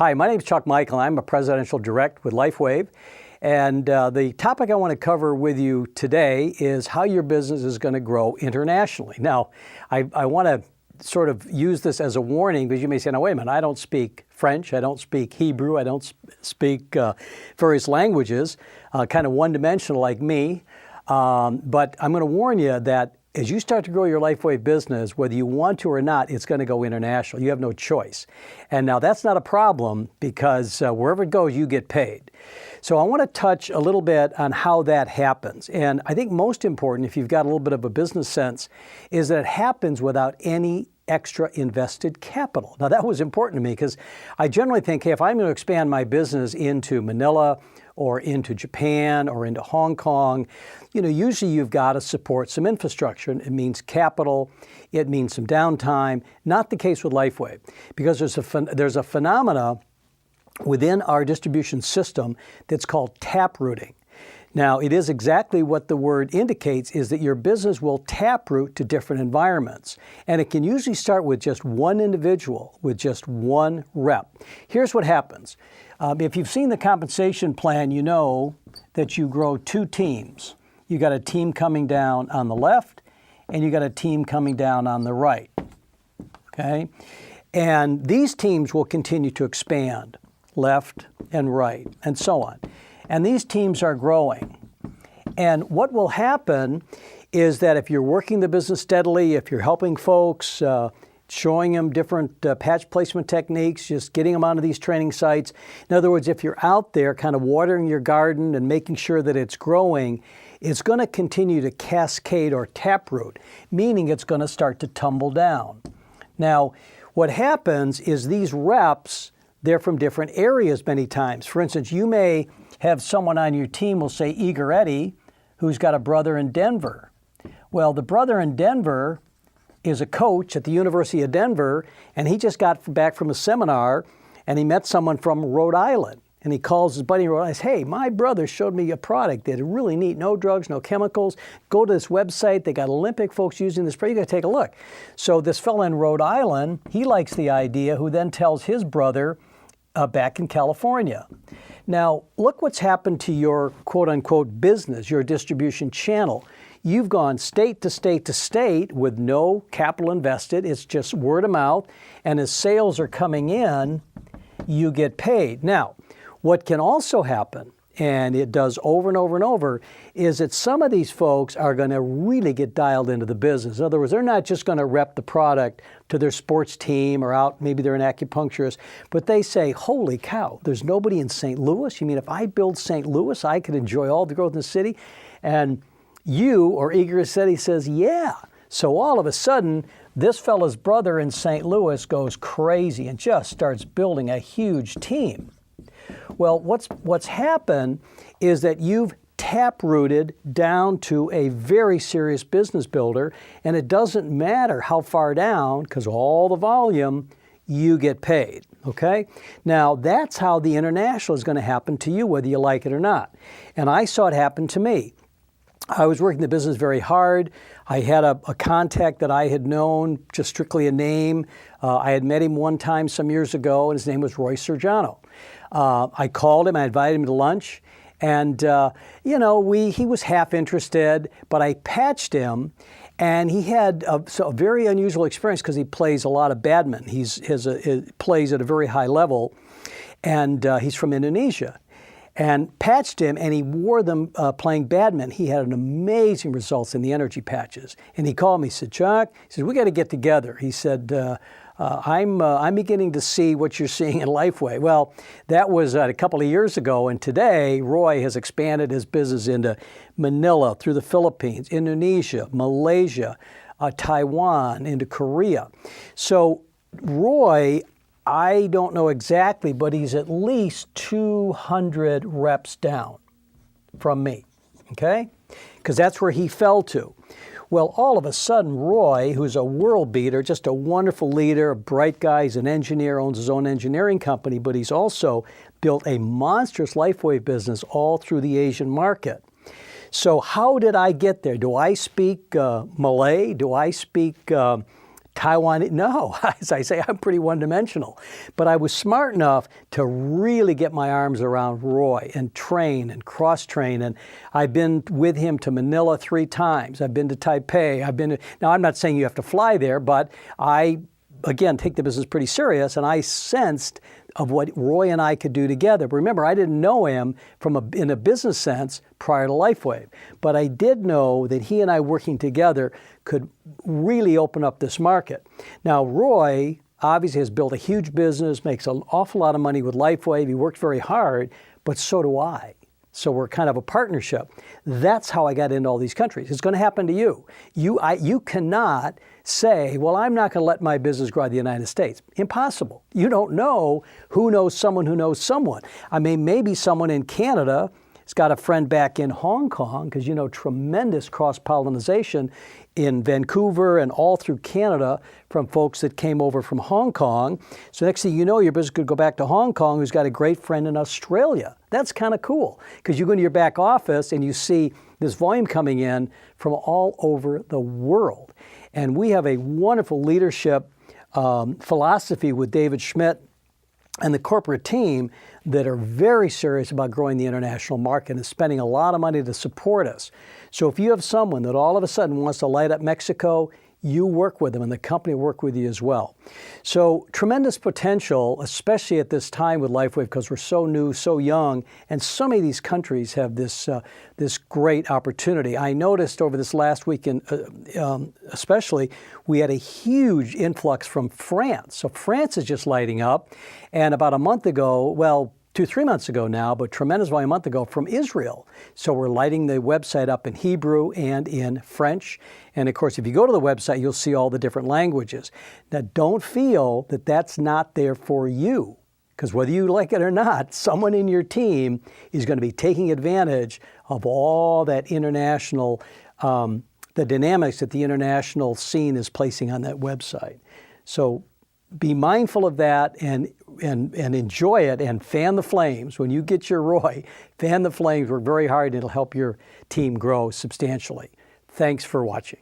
Hi, my name is Chuck Michael. I'm a presidential direct with LifeWave. And the topic I want to cover with you today is how your business is going to grow internationally. Now, I want to sort of use this as a warning because you may say, no, wait a minute, I don't speak French, I don't speak Hebrew, I don't speak various languages, kind of one-dimensional like me. But I'm going to warn you that as you start to grow your LifeWave business, whether you want to or not, it's going to go international. You have no choice. And now that's not a problem because wherever it goes, you get paid. So I want to touch a little bit on how that happens. And I think most important, if you've got a little bit of a business sense, is that it happens without any extra invested capital. Now that was important to me because I generally think, hey, if I'm going to expand my business into Manila or into Japan or into Hong Kong, usually you've got to support some infrastructure. It means capital, it means some downtime. Not the case with LifeWave because there's a phenomena within our distribution system that's called taprooting. Now, it is exactly what the word indicates, is that your business will taproot to different environments. And it can usually start with just one individual, with just one rep. Here's what happens. If you've seen the compensation plan, you know that you grow two teams. You got a team coming down on the left, and you got a team coming down on the right. Okay? And these teams will continue to expand, left and right, and so on. And these teams are growing. And what will happen is that if you're working the business steadily, if you're helping folks, showing them different patch placement techniques, just getting them onto these training sites. In other words, if you're out there kind of watering your garden and making sure that it's growing, it's going to continue to cascade or taproot, meaning it's going to start to tumble down. Now, what happens is these reps, they're from different areas many times. For instance, you may have someone on your team, we'll say Eager Eddie, who's got a brother in Denver. Well, the brother in Denver is a coach at the University of Denver, and he just got back from a seminar, and he met someone from Rhode Island. And he calls his buddy in Rhode Island, says, hey, my brother showed me a product that is really neat, no drugs, no chemicals. Go to this website, they got Olympic folks using this, you gotta take a look. So this fellow in Rhode Island, he likes the idea, who then tells his brother back in California. Now, look what's happened to your quote-unquote business, your distribution channel. You've gone state to state to state with no capital invested. It's just word of mouth. And as sales are coming in, you get paid. Now, what can also happen, and it does over and over and over, is that some of these folks are going to really get dialed into the business. In other words, they're not just going to rep the product to their sports team or out, maybe they're an acupuncturist, but they say, holy cow, there's nobody in St. Louis. You mean if I build St. Louis, I could enjoy all the growth in the city? And you, or Eager Eddie, says, yeah. So all of a sudden, this fella's brother in St. Louis goes crazy and just starts building a huge team. Well, what's happened is that you've taprooted down to a very serious business builder, and it doesn't matter how far down, because all the volume, you get paid, okay? Now, that's how the international is going to happen to you, whether you like it or not. And I saw it happen to me. I was working the business very hard. I had a contact that I had known, just strictly a name. I had met him one time some years ago, and his name was Roy Sergiano. I called him, I invited him to lunch, and he was half interested, but I patched him, and he had a very unusual experience because he plays a lot of badminton. He plays at a very high level, and he's from Indonesia. And patched him, and he wore them playing badminton. He had an amazing results in the energy patches. And he called me, he said, Chuck, he said, we got to get together. He said, I'm beginning to see what you're seeing in LifeWave. Well, that was a couple of years ago, and today Roy has expanded his business into Manila, through the Philippines, Indonesia, Malaysia, Taiwan, into Korea. So Roy, I don't know exactly, but he's at least 200 reps down from me, okay? Because that's where he fell to. Well, all of a sudden, Roy, who's a world beater, just a wonderful leader, a bright guy, he's an engineer, owns his own engineering company, but he's also built a monstrous LifeWave business all through the Asian market. So how did I get there? Do I speak Malay? Do I speak Taiwan, no, as I say, I'm pretty one-dimensional. But I was smart enough to really get my arms around Roy and train and cross-train. And I've been with him to Manila 3 times. I've been to Taipei. Now, I'm not saying you have to fly there, but I, again, take the business pretty serious. And I sensed of what Roy and I could do together. But remember, I didn't know him in a business sense prior to LifeWave. But I did know that he and I working together could really open up this market. Now, Roy obviously has built a huge business, makes an awful lot of money with LifeWave. He worked very hard, but so do I. So we're kind of a partnership. That's how I got into all these countries. It's going to happen to you. You cannot say, well, I'm not going to let my business grow in the United States. Impossible. You don't know who knows someone who knows someone. I mean, maybe someone in Canada has got a friend back in Hong Kong, because you know, tremendous cross-pollination in Vancouver and all through Canada from folks that came over from Hong Kong. So next thing you know, your business could go back to Hong Kong, who's got a great friend in Australia. That's kind of cool, because you go into your back office and you see this volume coming in from all over the world. And we have a wonderful leadership philosophy with David Schmidt and the corporate team that are very serious about growing the international market and spending a lot of money to support us. So if you have someone that all of a sudden wants to light up Mexico, you work with them and the company will work with you as well. So tremendous potential, especially at this time with LifeWave, because we're so new, so young, and so many of these countries have this great opportunity. I noticed over this last weekend, especially, we had a huge influx from France. So France is just lighting up. And about a month ago, well, 2-3 months ago now, but tremendous volume a month ago from Israel. So we're lighting the website up in Hebrew and in French. And of course, if you go to the website, you'll see all the different languages. Now, don't feel that that's not there for you, because whether you like it or not, someone in your team is going to be taking advantage of all that international, the dynamics that the international scene is placing on that website. So be mindful of that and enjoy it and fan the flames. When you get your Roy, fan the flames. Work very hard and it'll help your team grow substantially. Thanks for watching.